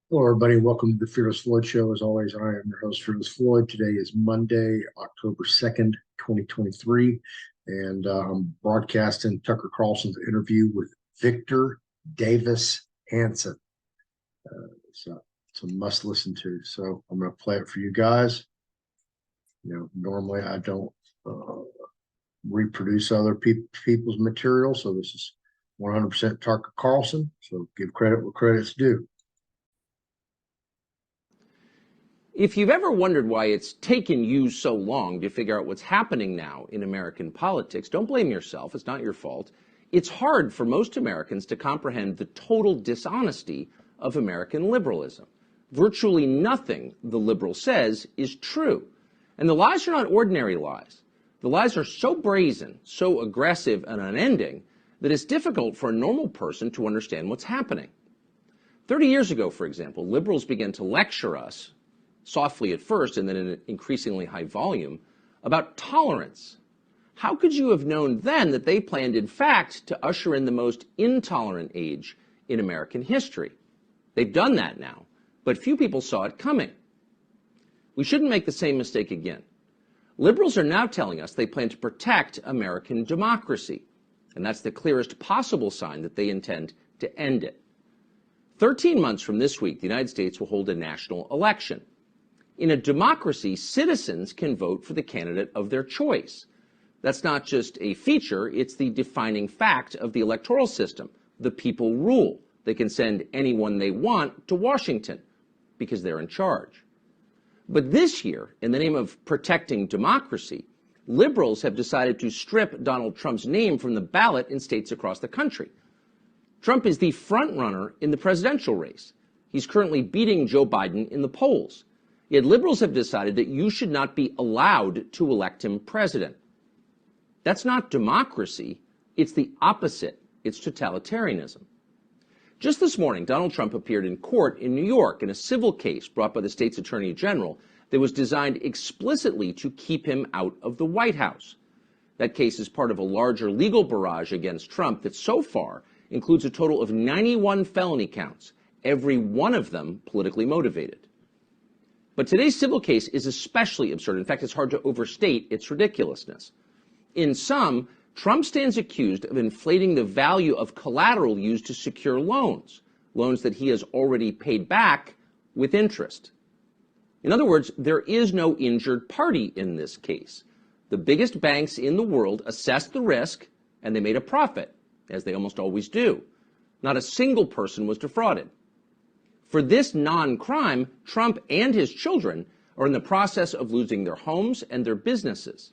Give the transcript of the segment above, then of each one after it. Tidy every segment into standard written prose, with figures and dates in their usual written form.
Hello, everybody. Welcome to the Fearless Floyd Show. As always, I am your host, Fearless Floyd. Today is Monday, October 2nd, 2023, and I'm broadcasting Tucker Carlson's interview with Victor Davis Hanson. It's a must listen to. So I'm going to play it for you guys. Normally I don't reproduce other people's material, so this is 100% Tucker Carlson. So give credit where credit's due. If you've ever wondered why it's taken you so long to figure out what's happening now in American politics, don't blame yourself. It's not your fault. It's hard for most Americans to comprehend the total dishonesty of American liberalism. Virtually nothing the liberal says is true. And the lies are not ordinary lies. The lies are so brazen, so aggressive and unending that it's difficult for a normal person to understand what's happening. 30 years ago, for example, liberals began to lecture us, softly at first and then in an increasingly high volume, about tolerance. How could you have known then that they planned, in fact, to usher in the most intolerant age in American history? They've done that now, but few people saw it coming. We shouldn't make the same mistake again. Liberals are now telling us they plan to protect American democracy, and that's the clearest possible sign that they intend to end it. 13 months from this week, the United States will hold a national election. In a democracy, citizens can vote for the candidate of their choice. That's not just a feature, it's the defining fact of the electoral system. The people rule. They can send anyone they want to Washington because they're in charge. But this year, in the name of protecting democracy, liberals have decided to strip Donald Trump's name from the ballot in states across the country. Trump is the front runner in the presidential race. He's currently beating Joe Biden in the polls. Yet liberals have decided that you should not be allowed to elect him president. That's not democracy. It's the opposite. It's totalitarianism. Just this morning, Donald Trump appeared in court in New York in a civil case brought by the state's attorney general that was designed explicitly to keep him out of the White House. That case is part of a larger legal barrage against Trump that so far includes a total of 91 felony counts, every one of them politically motivated. But today's civil case is especially absurd. In fact, it's hard to overstate its ridiculousness. In sum, Trump stands accused of inflating the value of collateral used to secure loans that he has already paid back with interest. In other words, there is no injured party in this case. The biggest banks in the world assessed the risk and they made a profit, as they almost always do. Not a single person was defrauded. For this non-crime, Trump and his children are in the process of losing their homes and their businesses.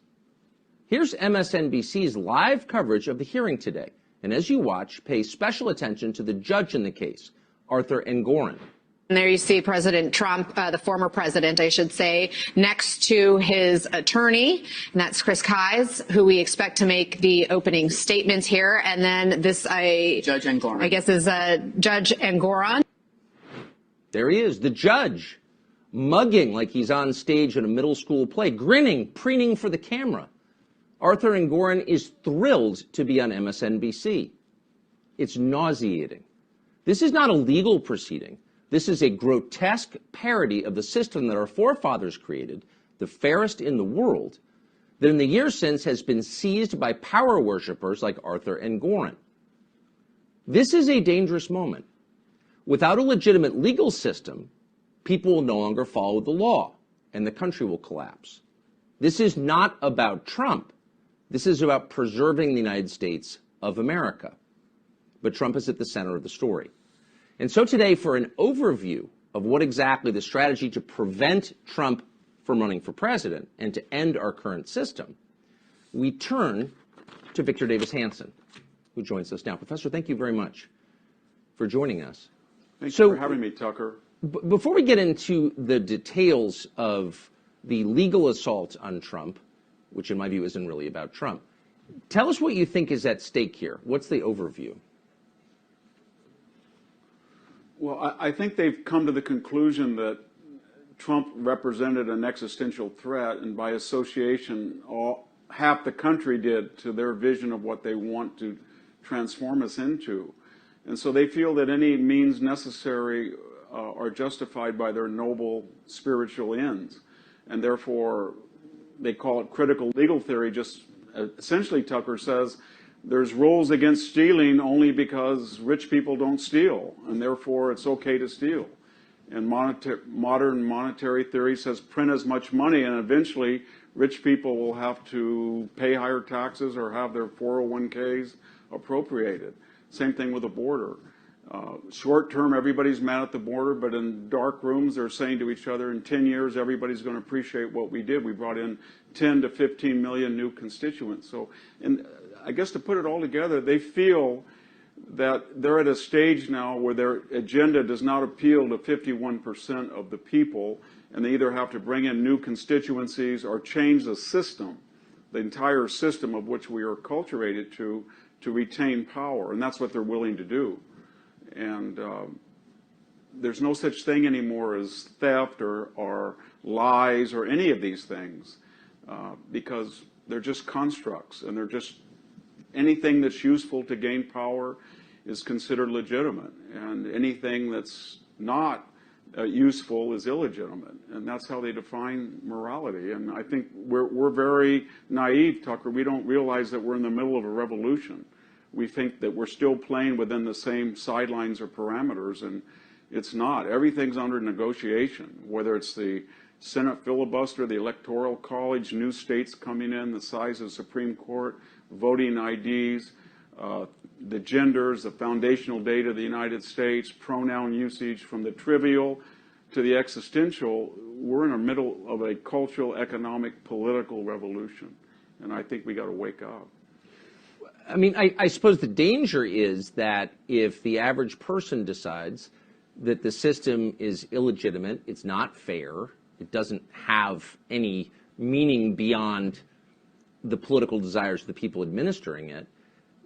Here's MSNBC's live coverage of the hearing today. And as you watch, pay special attention to the judge in the case, Arthur Engoron. And there you see President Trump, the former president, I should say, next to his attorney, and that's Chris Kise, who we expect to make the opening statements here. And then this, Judge Engoron, I guess, is Judge Engoron. There he is, the judge, mugging like he's on stage in a middle school play, grinning, preening for the camera. Arthur Engoron is thrilled to be on MSNBC. It's nauseating. This is not a legal proceeding. This is a grotesque parody of the system that our forefathers created, the fairest in the world, that in the years since has been seized by power worshippers like Arthur Engoron. This is a dangerous moment. Without a legitimate legal system, people will no longer follow the law, and the country will collapse. This is not about Trump. This is about preserving the United States of America. But Trump is at the center of the story. And so today, for an overview of what exactly the strategy to prevent Trump from running for president and to end our current system, we turn to Victor Davis Hanson, who joins us now. Professor, thank you very much for joining us. Thank you for having me, Tucker. Before we get into the details of the legal assault on Trump, which in my view isn't really about Trump, tell us what you think is at stake here. What's the overview? Well, I think they've come to the conclusion that Trump represented an existential threat, and by association, half the country did, to their vision of what they want to transform us into. And so they feel that any means necessary are justified by their noble spiritual ends. And therefore, they call it critical legal theory. Just essentially, Tucker says there's rules against stealing only because rich people don't steal, and therefore it's okay to steal. And modern monetary theory says print as much money, and eventually rich people will have to pay higher taxes or have their 401ks appropriated. Same thing with the border. Short term, everybody's mad at the border, but in dark rooms, they're saying to each other, in 10 years, everybody's going to appreciate what we did. We brought in 10 to 15 million new constituents. So, and I guess to put it all together, they feel that they're at a stage now where their agenda does not appeal to 51% of the people, and they either have to bring in new constituencies or change the system, the entire system of which we are acculturated to retain power, and that's what they're willing to do. And there's no such thing anymore as theft or lies or any of these things, because they're just constructs, and they're just anything that's useful to gain power is considered legitimate, and anything that's not useful is illegitimate, and that's how they define morality. And I think we're very naive, Tucker. We don't realize that we're in the middle of a revolution. We think that we're still playing within the same sidelines or parameters, and it's not. Everything's under negotiation, whether it's the Senate filibuster, the Electoral College, new states coming in, the size of the Supreme Court, voting IDs, the genders, the foundational data of the United States, pronoun usage, from the trivial to the existential. We're in the middle of a cultural, economic, political revolution, and I think we got to wake up. I mean, I suppose the danger is that if the average person decides that the system is illegitimate, it's not fair, it doesn't have any meaning beyond the political desires of the people administering it,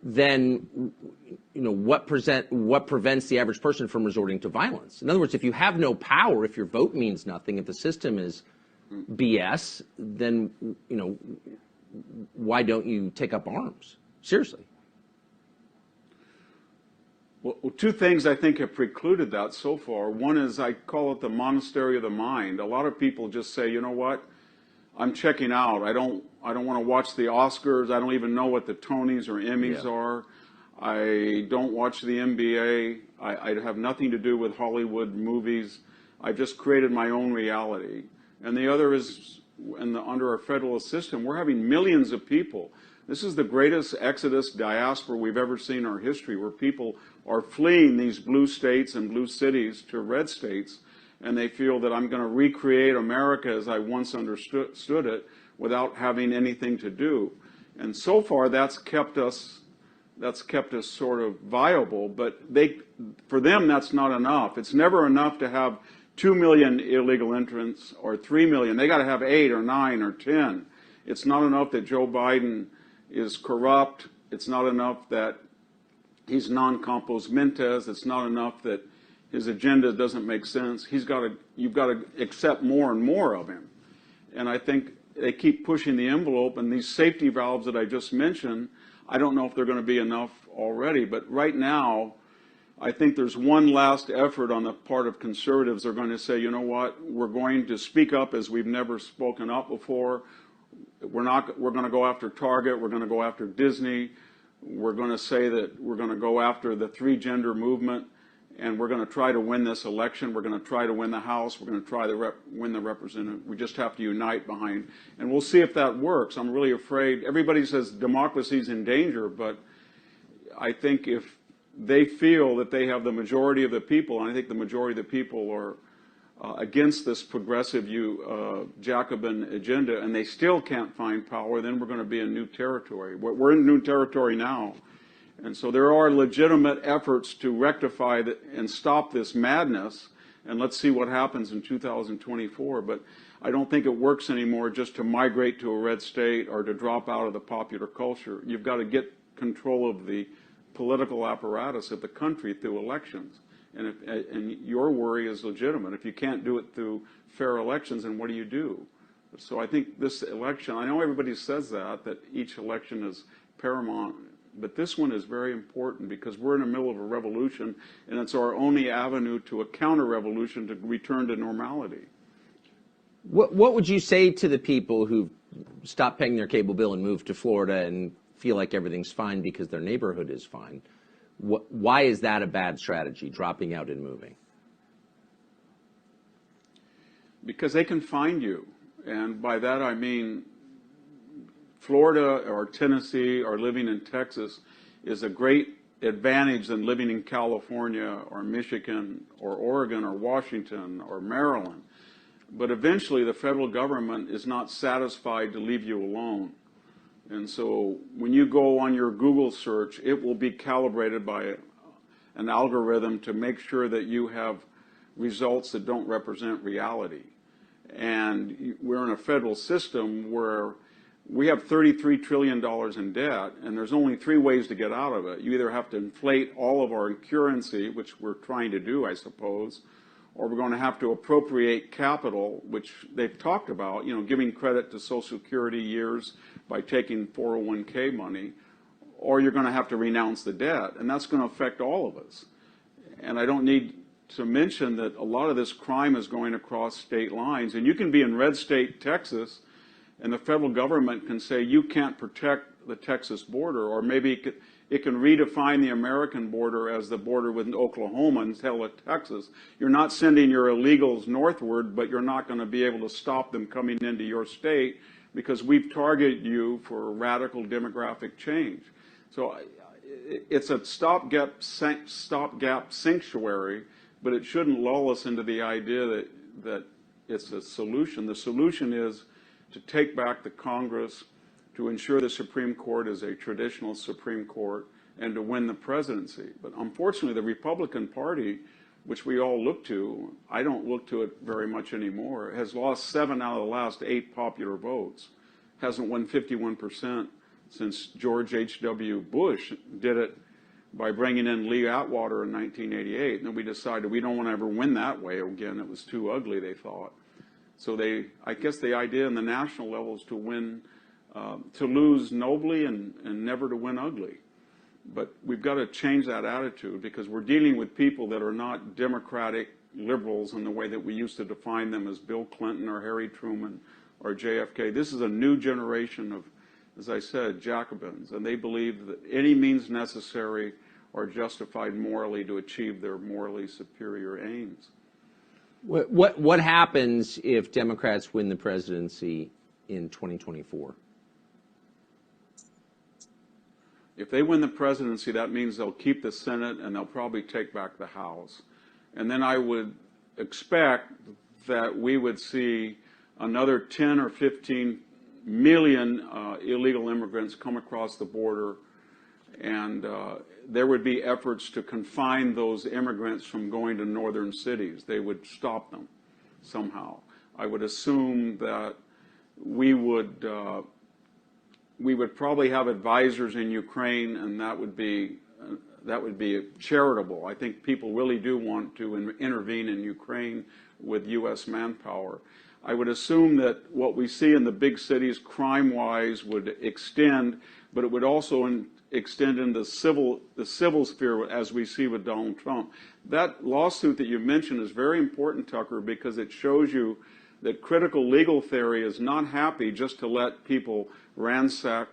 then what prevents the average person from resorting to violence? In other words, if you have no power, if your vote means nothing, if the system is BS, then why don't you take up arms? Seriously. Well, two things I think have precluded that so far. One is, I call it the monastery of the mind. A lot of people just say, you know what, I'm checking out. I don't want to watch the Oscars. I don't even know what the Tonys or Emmys are. I don't watch the NBA. I have nothing to do with Hollywood movies. I've just created my own reality. And the other is, under our federal system, we're having millions of people. This is the greatest exodus diaspora we've ever seen in our history, where people are fleeing these blue states and blue cities to red states, and they feel that I'm going to recreate America as I once understood it without having anything to do. And so far, that's kept us sort of viable, but for them, that's not enough. It's never enough to have 2 million illegal entrants or 3 million. They got to have 8 or 9 or 10. It's not enough that Joe Biden is corrupt. It's not enough that he's non-compos mentis. It's not enough that his agenda doesn't make sense. You've got to accept more and more of him. And I think they keep pushing the envelope, and these safety valves that I just mentioned, I don't know if they're going to be enough already. But right now, I think there's one last effort on the part of conservatives. They're going to say, you know what, we're going to speak up as we've never spoken up before. We're going to go after Target. We're going to go after Disney. We're going to say that we're going to go after the 3-gender movement, and we're going to try to win this election. We're going to try to win the House. We're going to try to win the representative. We just have to unite behind, and we'll see if that works. I'm really afraid. Everybody says democracy's in danger, but I think if they feel that they have the majority of the people, and I think the majority of the people are against this progressive Jacobin agenda, and they still can't find power, then we're going to be in new territory. We're in new territory now. And so there are legitimate efforts to rectify and stop this madness, and let's see what happens in 2024. But I don't think it works anymore just to migrate to a red state or to drop out of the popular culture. You've got to get control of the political apparatus of the country through elections. And your worry is legitimate. If you can't do it through fair elections, then what do you do? So I think this election, I know everybody says that each election is paramount, But this one is very important because we're in the middle of a revolution, and it's our only avenue to a counter-revolution to return to normality. What would you say to the people who stopped paying their cable bill and moved to Florida and feel like everything's fine because their neighborhood is fine? Why is that a bad strategy, dropping out and moving? Because they can find you. And by that I mean Florida or Tennessee or living in Texas is a great advantage than living in California or Michigan or Oregon or Washington or Maryland. But eventually the federal government is not satisfied to leave you alone. And so when you go on your Google search, it will be calibrated by an algorithm to make sure that you have results that don't represent reality. And we're in a federal system where we have $33 trillion in debt, and there's only three ways to get out of it. You either have to inflate all of our currency, which we're trying to do, I suppose, or we're going to have to appropriate capital, which they've talked about, giving credit to Social Security years by taking 401k money, or you're going to have to renounce the debt, and that's going to affect all of us. And I don't need to mention that a lot of this crime is going across state lines, and you can be in red state Texas, and the federal government can say you can't protect the Texas border, or maybe it can redefine the American border as the border with Oklahoma and tell it Texas. You're not sending your illegals northward, but you're not going to be able to stop them coming into your state because we've targeted you for radical demographic change. So it's a stopgap sanctuary, but it shouldn't lull us into the idea that it's a solution. The solution is to take back the Congress, to ensure the Supreme Court is a traditional Supreme Court, and to win the presidency. But unfortunately, the Republican Party, which we all look to, I don't look to it very much anymore, has lost 7 out of the last 8 popular votes, hasn't won 51% since George H.W. Bush did it by bringing in Lee Atwater in 1988. And then we decided we don't want to ever win that way again. It was too ugly, they thought. So I guess the idea in the national level is to win, to lose nobly and never to win ugly. But we've got to change that attitude because we're dealing with people that are not democratic liberals in the way that we used to define them as Bill Clinton or Harry Truman or JFK. This is a new generation of, as I said, Jacobins, and they believe that any means necessary are justified morally to achieve their morally superior aims. What happens if Democrats win the presidency in 2024? If they win the presidency, that means they'll keep the Senate and they'll probably take back the House. And then I would expect that we would see another 10 or 15 million illegal immigrants come across the border, and there would be efforts to confine those immigrants from going to northern cities. They would stop them somehow. I would assume that we would probably have advisors in Ukraine, and that would be charitable. I think people really do want to intervene in Ukraine with U.S. manpower. I would assume that what we see in the big cities crime-wise would extend, but it would also extend into the civil sphere as we see with Donald Trump. That lawsuit that you mentioned is very important, Tucker, because it shows you that critical legal theory is not happy just to let people ransack,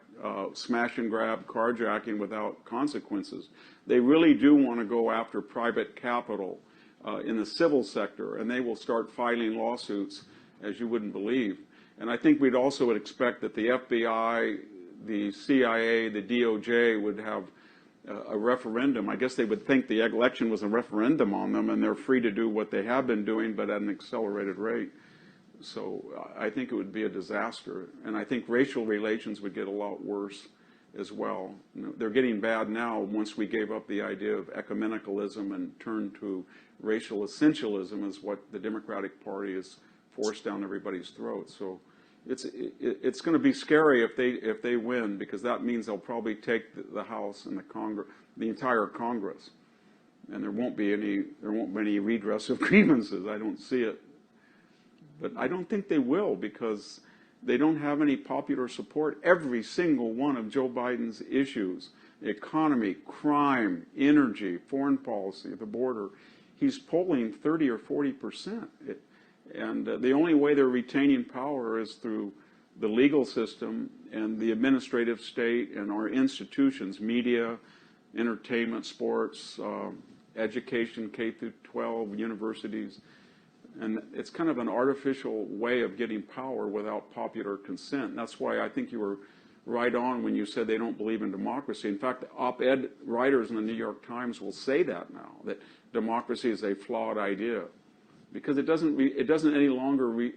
smash and grab, carjacking without consequences. They really do want to go after private capital in the civil sector, and they will start filing lawsuits as you wouldn't believe. And I think we'd also expect that the FBI, the CIA, the DOJ would have a referendum. I guess they would think the election was a referendum on them, and they're free to do what they have been doing, but at an accelerated rate. So I think it would be a disaster. And I think racial relations would get a lot worse as well. They're getting bad now once we gave up the idea of ecumenicalism and turned to racial essentialism is what the Democratic Party has forced down everybody's throats. So it's going to be scary if they win, because that means they'll probably take the House and the Congress, the entire Congress, and there won't be any redress of grievances. I don't see it, but I don't think they will, because they don't have any popular support. Every single one of Joe Biden's issues economy, crime, energy, foreign policy, the border, he's polling 30 or 40%. And the only way they're retaining power is through the legal system and the administrative state and our institutions, media, entertainment, sports, education, K through 12, universities. And it's kind of an artificial way of getting power without popular consent. That's why I think you were right on when you said they don't believe in democracy. In fact, op-ed writers in the New York Times will say that now, that democracy is a flawed idea, because it doesn't any longer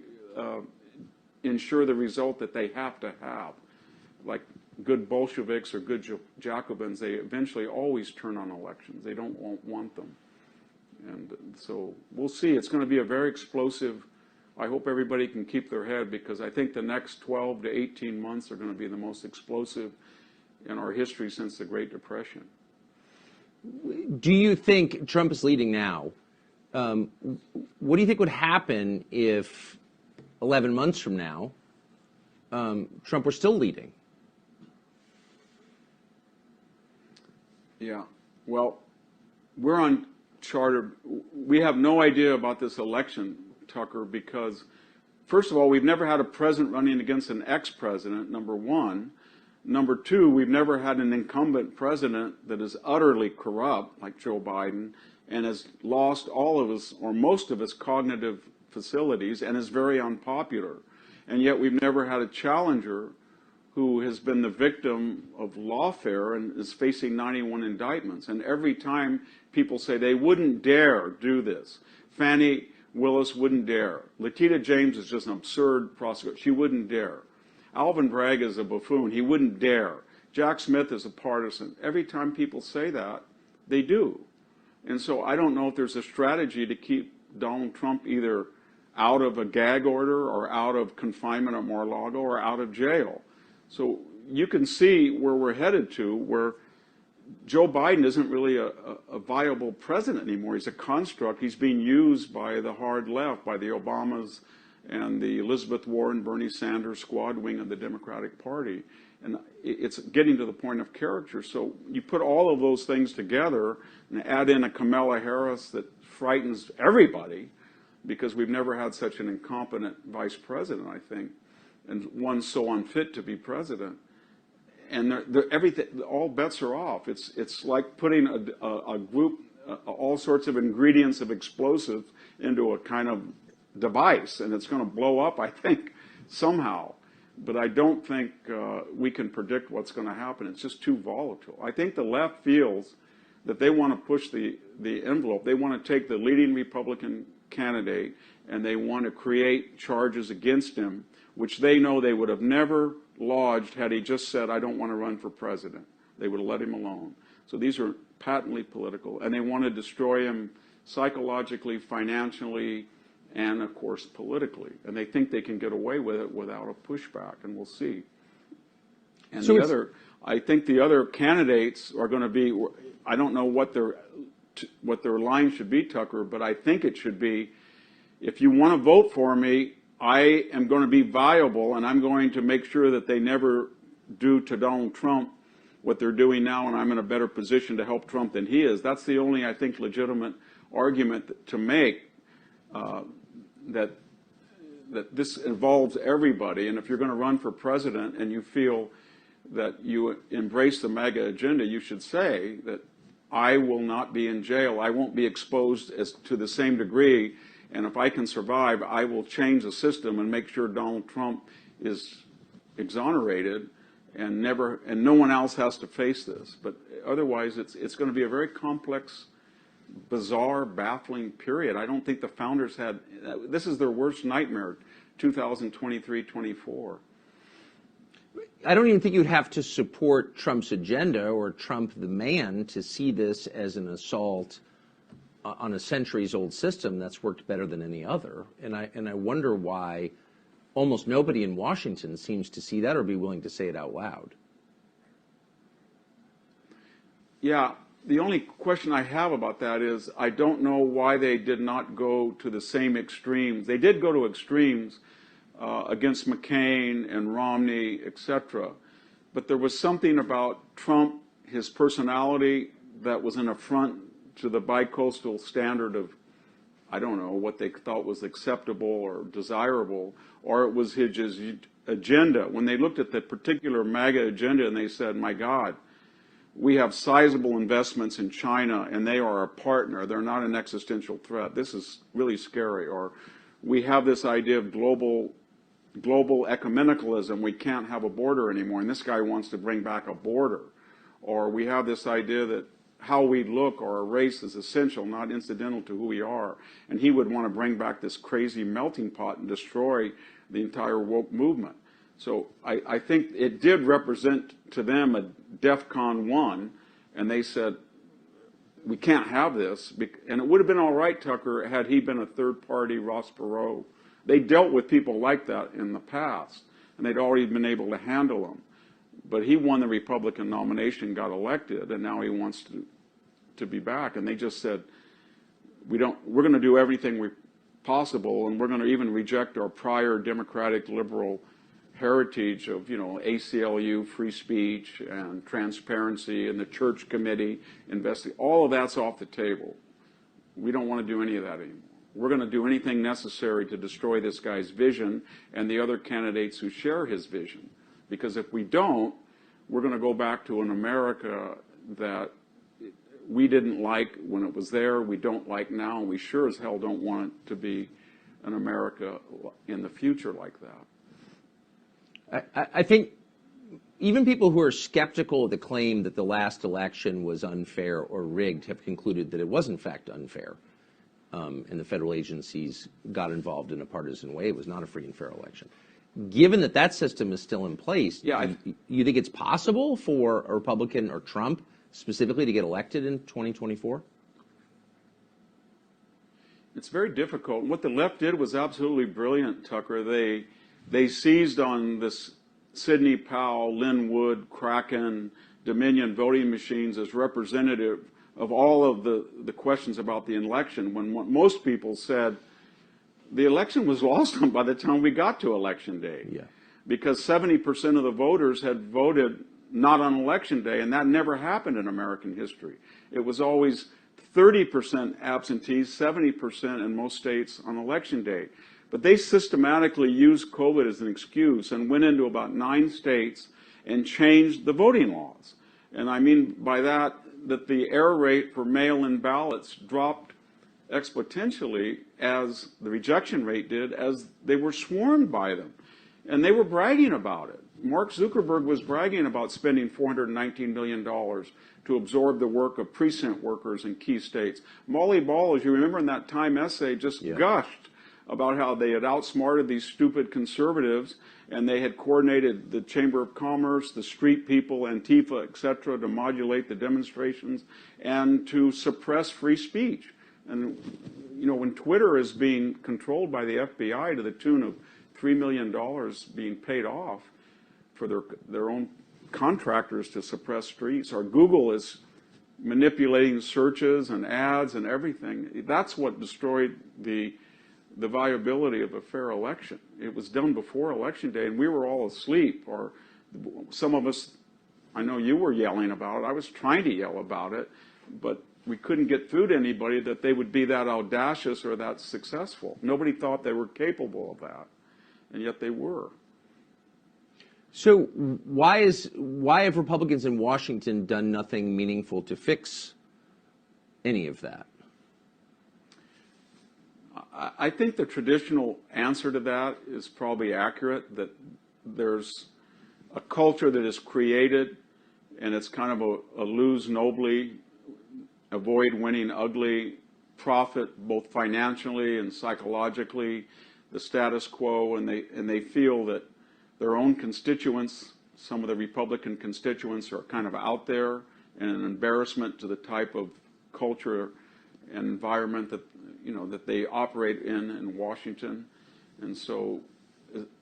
ensure the result that they have to have. Like good Bolsheviks or good Jacobins, they eventually always turn on elections. They don't want them. And so we'll see. It's going to be a very explosive. I hope everybody can keep their head, because I think the next 12 to 18 months are going to be the most explosive in our history since the Great Depression. Do you think Trump is leading now? What do you think would happen if 11 months from now Trump were still leading? Yeah. Well, we're on charter. We have no idea about this election, Tucker, because first of all, we've never had a president running against an ex-president, number one. Number two, we've never had an incumbent president that is utterly corrupt, like Joe Biden, and has lost all of his, or most of his, cognitive facilities and is very unpopular. And yet we've never had a challenger who has been the victim of lawfare and is facing 91 indictments. And every time people say they wouldn't dare do this. Fannie Willis wouldn't dare. Letitia James is just an absurd prosecutor. She wouldn't dare. Alvin Bragg is a buffoon. He wouldn't dare. Jack Smith is a partisan. Every time people say that, they do. And so I don't know if there's a strategy to keep Donald Trump either out of a gag order or out of confinement at Mar-a-Lago or out of jail. So you can see where we're headed to, where Joe Biden isn't really a viable president anymore. He's a construct. He's being used by the hard left, by the Obamas and the Elizabeth Warren, Bernie Sanders squad wing of the Democratic Party. And it's getting to the point of caricature. So you put all of those things together and add in a Kamala Harris that frightens everybody, because we've never had such an incompetent vice president, I think, and one so unfit to be president. And everything, all bets are off. It's like putting a group, all sorts of ingredients of explosive into a kind of device, and it's going to blow up, I think, somehow. But I don't think we can predict what's going to happen. It's just too volatile. I think the left feels that they want to push the envelope. They want to take the leading Republican candidate and they want to create charges against him, which they know they would have never lodged had he just said, I don't want to run for president. They would have let him alone. So these are patently political, and they want to destroy him psychologically, financially, and of course politically. And they think they can get away with it without a pushback, and we'll see. And so I think the other candidates are going to be, I don't know what their line should be, Tucker, but I think it should be, if you want to vote for me, I am going to be viable, and I'm going to make sure that they never do to Donald Trump what they're doing now, and I'm in a better position to help Trump than he is. That's the only, I think, legitimate argument to make, that this involves everybody. And if you're going to run for president and you feel that you embrace the MAGA agenda, you should say that I will not be in jail. I won't be exposed to the same degree. And if I can survive, I will change the system and make sure Donald Trump is exonerated and no one else has to face this. But otherwise, it's going to be a very complex, bizarre, baffling period. I don't think the founders had, this is their worst nightmare, 2023-24. I don't even think you'd have to support Trump's agenda or Trump the man to see this as an assault on a centuries-old system that's worked better than any other. And I wonder why almost nobody in Washington seems to see that or be willing to say it out loud. Yeah, the only question I have about that is I don't know why they did not go to the same extremes. They did go to extremes against McCain and Romney, etc. But there was something about Trump his personality that was an affront to the bicoastal standard of, I don't know, what they thought was acceptable or desirable, or it was his agenda. When they looked at the particular MAGA agenda and they said, my God, we have sizable investments in China and they are a partner. They're not an existential threat. This is really scary. Or we have this idea of global ecumenicalism. We can't have a border anymore, and this guy wants to bring back a border. Or we have this idea that how we look or our race is essential, not incidental to who we are. And he would want to bring back this crazy melting pot and destroy the entire woke movement. So I think it did represent to them a DEFCON 1, and they said, we can't have this. And it would have been all right, Tucker, had he been a third-party Ross Perot. They dealt with people like that in the past, and they'd already been able to handle them. But he won the Republican nomination, got elected, and now he wants to be back. And they just said, we're going to do everything possible, and we're going to even reject our prior democratic liberal heritage of, ACLU, free speech, and transparency, and the church committee investing. All of that's off the table. We don't want to do any of that anymore. We're going to do anything necessary to destroy this guy's vision and the other candidates who share his vision. Because if we don't, we're going to go back to an America that we didn't like when it was there, we don't like now, and we sure as hell don't want it to be an America in the future like that. I think even people who are skeptical of the claim that the last election was unfair or rigged have concluded that it was in fact unfair, and the federal agencies got involved in a partisan way. It was not a free and fair election. Given that that system is still in place, you think it's possible for a Republican or Trump specifically to get elected in 2024? It's very difficult. What the left did was absolutely brilliant, Tucker. They seized on this Sidney Powell, Lynn Wood, Kraken, Dominion voting machines as representative of all of the questions about the election, when most people said the election was lost on by the time we got to Election Day. Yeah. Because 70% of the voters had voted not on Election Day, and that never happened in American history. It was always 30% absentees, 70% in most states on Election Day. But they systematically used COVID as an excuse and went into about 9 states and changed the voting laws. And I mean by that the error rate for mail-in ballots dropped exponentially as the rejection rate did, as they were swarmed by them. And they were bragging about it. Mark Zuckerberg was bragging about spending $419 million to absorb the work of precinct workers in key states. Molly Ball, as you remember in that Time essay, just gushed about how they had outsmarted these stupid conservatives, and they had coordinated the Chamber of Commerce, the street people, Antifa, et cetera, to modulate the demonstrations and to suppress free speech. And, when Twitter is being controlled by the FBI to the tune of $3 million being paid off for their own contractors to suppress streets, or Google is manipulating searches and ads and everything, that's what destroyed the viability of a fair election. It was done before Election Day, and we were all asleep, or some of us, I know you were yelling about it, I was trying to yell about it, but we couldn't get through to anybody that they would be that audacious or that successful. Nobody thought they were capable of that, and yet they were. So why have Republicans in Washington done nothing meaningful to fix any of that? I think the traditional answer to that is probably accurate, that there's a culture that is created, and it's kind of a lose nobly, avoid winning ugly, profit both financially and psychologically, the status quo, and they feel that their own constituents, some of the Republican constituents, are kind of out there and an embarrassment to the type of culture and environment that that they operate in Washington. And so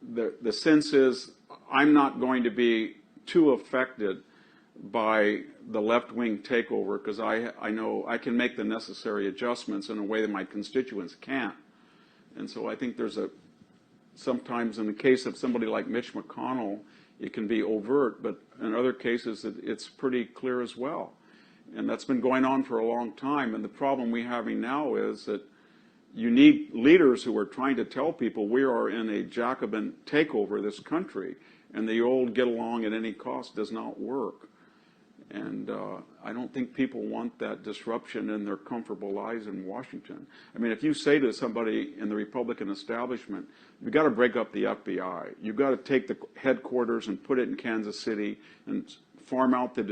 the sense is, I'm not going to be too affected by the left-wing takeover, because I know I can make the necessary adjustments in a way that my constituents can't. And so I think there's sometimes in the case of somebody like Mitch McConnell, it can be overt, but in other cases, it's pretty clear as well. And that's been going on for a long time. And the problem we're having now is that you need leaders who are trying to tell people we are in a Jacobin takeover of this country, and the old get along at any cost does not work. And I don't think people want that disruption in their comfortable lives in Washington. I mean, if you say to somebody in the Republican establishment, you've got to break up the FBI, you've got to take the headquarters and put it in Kansas City and farm out the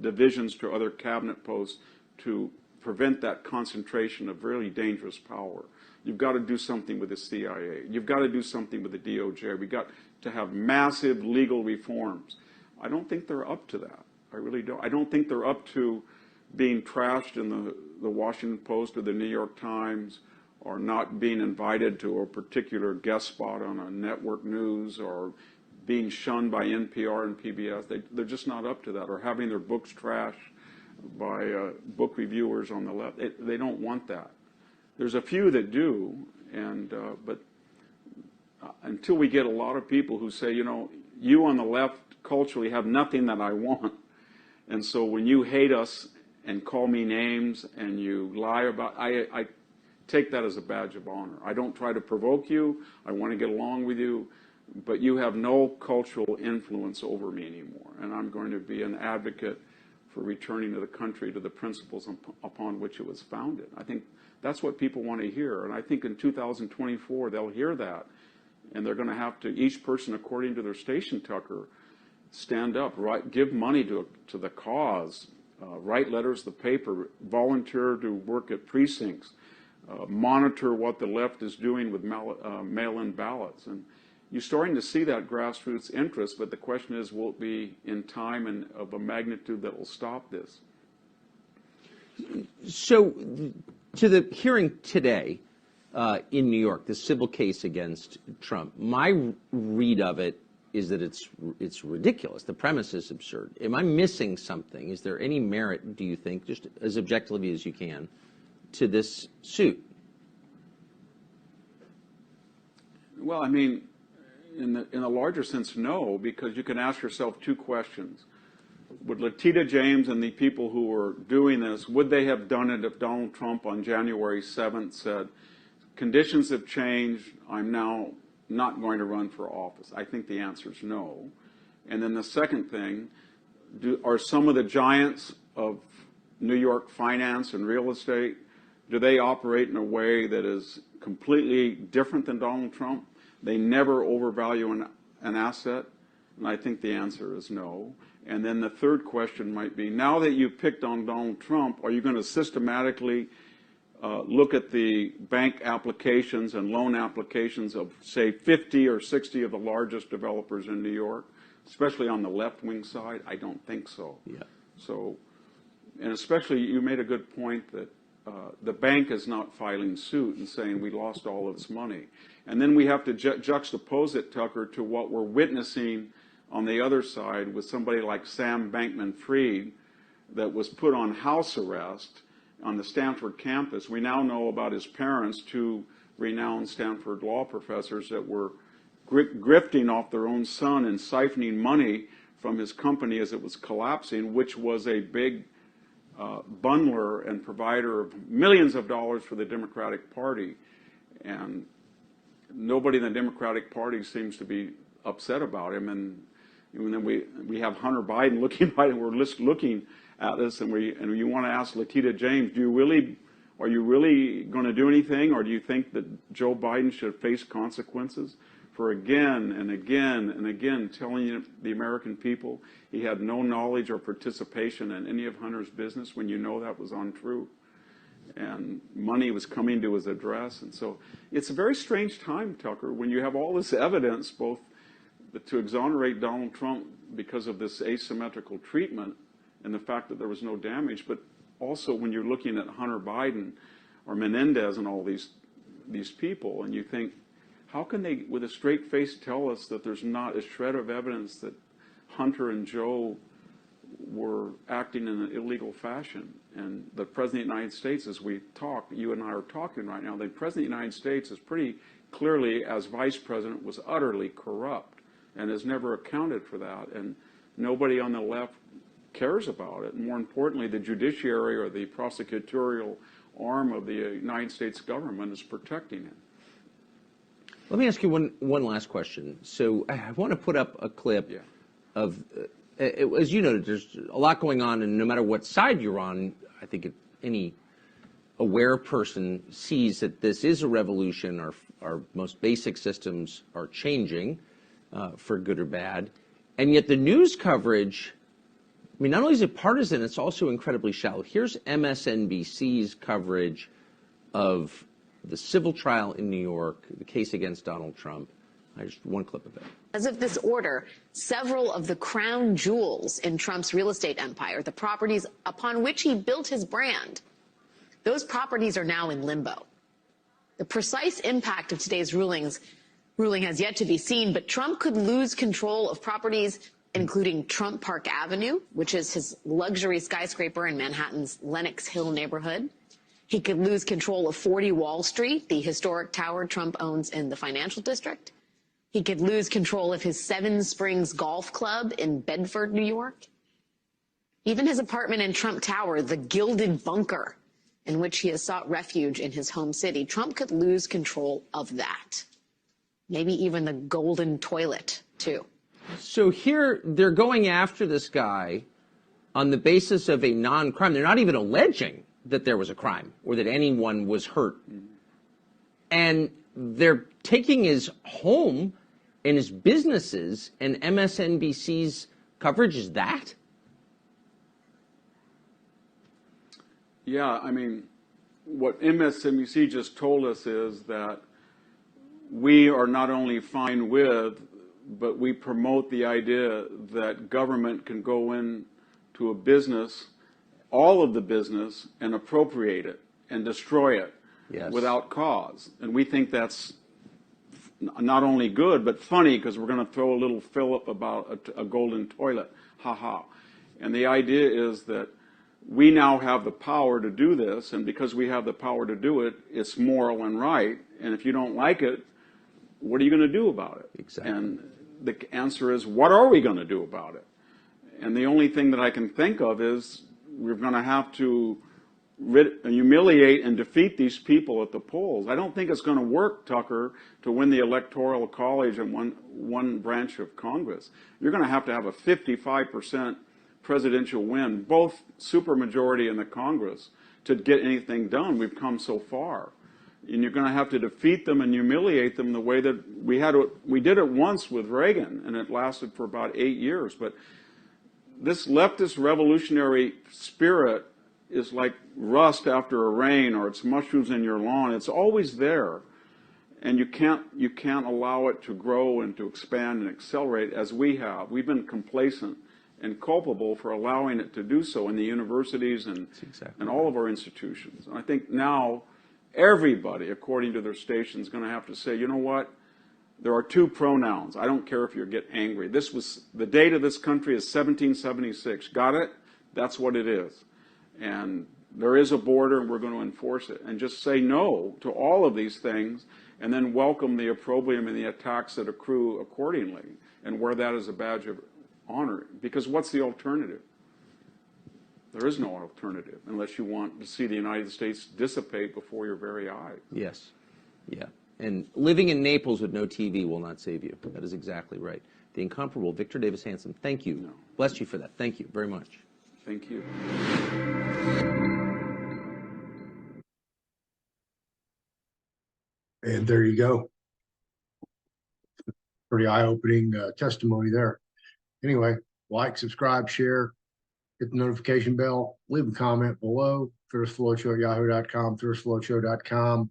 divisions to other cabinet posts to prevent that concentration of really dangerous power. You've got to do something with the CIA. You've got to do something with the DOJ. We've got to have massive legal reforms. I don't think they're up to that. I really don't. I don't think they're up to being trashed in the Washington Post or the New York Times, or not being invited to a particular guest spot on a network news, or being shunned by NPR and PBS. They're just not up to that, or having their books trashed by book reviewers on the left. They don't want that. There's a few that do, but until we get a lot of people who say, you know, you on the left culturally have nothing that I want, and so when you hate us and call me names and you lie about, I take that as a badge of honor. I don't try to provoke you. I want to get along with you, but you have no cultural influence over me anymore, and I'm going to be an advocate for returning to the country to the principles upon which it was founded. I think that's what people want to hear, and I think in 2024 they'll hear that, and they're going to have to, each person according to their station, Tucker, stand up, give money to the cause, write letters to the paper, volunteer to work at precincts, monitor what the left is doing with mail-in ballots. And you're starting to see that grassroots interest, but the question is, will it be in time and of a magnitude that will stop this? So, to the hearing today in New York, the civil case against Trump, my read of it is that it's ridiculous. The premise is absurd. Am I missing something? Is there any merit, do you think, just as objectively as you can, to this suit? Well, I mean, in the larger sense, no, because you can ask yourself two questions. Would Letitia James and the people who were doing this, would they have done it if Donald Trump on January 7th said, conditions have changed, I'm now not going to run for office? I think the answer is no. And then the second thing, are some of the giants of New York finance and real estate, do they operate in a way that is completely different than Donald Trump? They never overvalue an asset, and I think the answer is no. And then the third question might be, now that you've picked on Donald Trump, are you going to systematically look at the bank applications and loan applications of, say, 50 or 60 of the largest developers in New York, especially on the left-wing side? I don't think so. Yeah. So, and especially you made a good point that the bank is not filing suit and saying we lost all of its money. And then we have to juxtapose it, Tucker, to what we're witnessing on the other side with somebody like Sam Bankman-Fried that was put on house arrest on the Stanford campus. We now know about his parents, two renowned Stanford law professors that were grifting off their own son and siphoning money from his company as it was collapsing, which was a big bundler and provider of millions of dollars for the Democratic Party. And nobody in the Democratic Party seems to be upset about him. And then we have Hunter Biden looking at us, and you want to ask Letitia James, are you really going to do anything, or do you think that Joe Biden should face consequences for again and again and again telling the American people he had no knowledge or participation in any of Hunter's business when you know that was untrue, and money was coming to his address? And so it's a very strange time, Tucker, when you have all this evidence, both to exonerate Donald Trump because of this asymmetrical treatment and the fact that there was no damage, but also when you're looking at Hunter Biden or Menendez and all these people, and you think, how can they, with a straight face, tell us that there's not a shred of evidence that Hunter and Joe were acting in an illegal fashion? And the President of the United States, as we talk, you and I are talking right now, the President of the United States is pretty clearly, as Vice President, was utterly corrupt. and has never accounted for that. And nobody on the left cares about it. More importantly, the judiciary or the prosecutorial arm of the United States government is protecting it. Let me ask you one last question. So I want to put up a clip of, as you noted, there's a lot going on, and no matter what side you're on, I think any aware person sees that this is a revolution. Our most basic systems are changing for good or bad. And yet the news coverage, I mean, not only is it partisan, it's also incredibly shallow. Here's MSNBC's coverage of the civil trial in New York, the case against Donald Trump. Just one clip of it. As of this order, several of the crown jewels in Trump's real estate empire, the properties upon which he built his brand, those properties are now in limbo. The precise impact of today's ruling has yet to be seen, but Trump could lose control of properties including Trump Park Avenue, which is his luxury skyscraper in Manhattan's Lenox Hill neighborhood. He could lose control of 40 Wall Street, the historic tower Trump owns in the financial district. He could lose control of his Seven Springs Golf Club in Bedford, New York. Even his apartment in Trump Tower, the Gilded Bunker, in which he has sought refuge in his home city. Trump could lose control of that. Maybe even the golden toilet, too. So here they're going after this guy on the basis of a non-crime. They're not even alleging that there was a crime or that anyone was hurt. And they're taking his home and his businesses, and MSNBC's coverage is that? Yeah, I mean, what MSNBC just told us is that we are not only fine with, but we promote the idea that government can go into a business, all of the business, and appropriate it and destroy it without cause. And we think that's not only good, but funny, because we're going to throw a little fillip about a golden toilet. Ha ha. And the idea is that we now have the power to do this, and because we have the power to do it, it's moral and right. And if you don't like it, what are you going to do about it? Exactly. And the answer is, what are we going to do about it? And the only thing that I can think of is we're going to have to humiliate and defeat these people at the polls. I don't think it's going to work, Tucker, to win the Electoral College in one branch of Congress. You're going to have a 55% presidential win, both supermajority in the Congress, to get anything done. We've come so far. And you're going to have to defeat them and humiliate them the way that we did it once with Reagan, and it lasted for about 8 years. But this leftist revolutionary spirit is like rust after a rain, or it's mushrooms in your lawn. It's always there, and you can't allow it to grow and to expand and accelerate as we have. We've been complacent and culpable for allowing it to do so in the universities and all of our institutions. And I think now everybody, according to their station, is going to have to say, you know what? There are two pronouns. I don't care if you get angry. This was the date of this country is 1776. Got it? That's what it is. And there is a border, and we're going to enforce it. And just say no to all of these things, and then welcome the opprobrium and the attacks that accrue accordingly, and wear that as a badge of honor. Because what's the alternative? There is no alternative unless you want to see the United States dissipate before your very eyes. Yes. Yeah. And living in Naples with no TV will not save you. That is exactly right. The incomparable Victor Davis Hanson, thank you. No. Bless you for that. Thank you very much. Thank you. And there you go. Pretty eye-opening testimony there. Anyway, like, subscribe, share, hit the notification bell, leave a comment below. fearlessfloydshow@yahoo.com, fearlessfloydshow.com.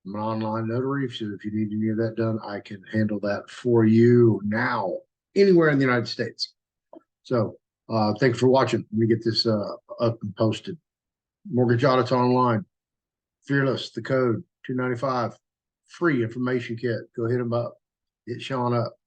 I'm an online notary, so if you need any of that done, I can handle that for you now, anywhere in the United States. So thanks for watching. Let me get this up and posted. Mortgage audits online. Fearless, the code 295. Free information kit. Go hit them up. Hit Sean up.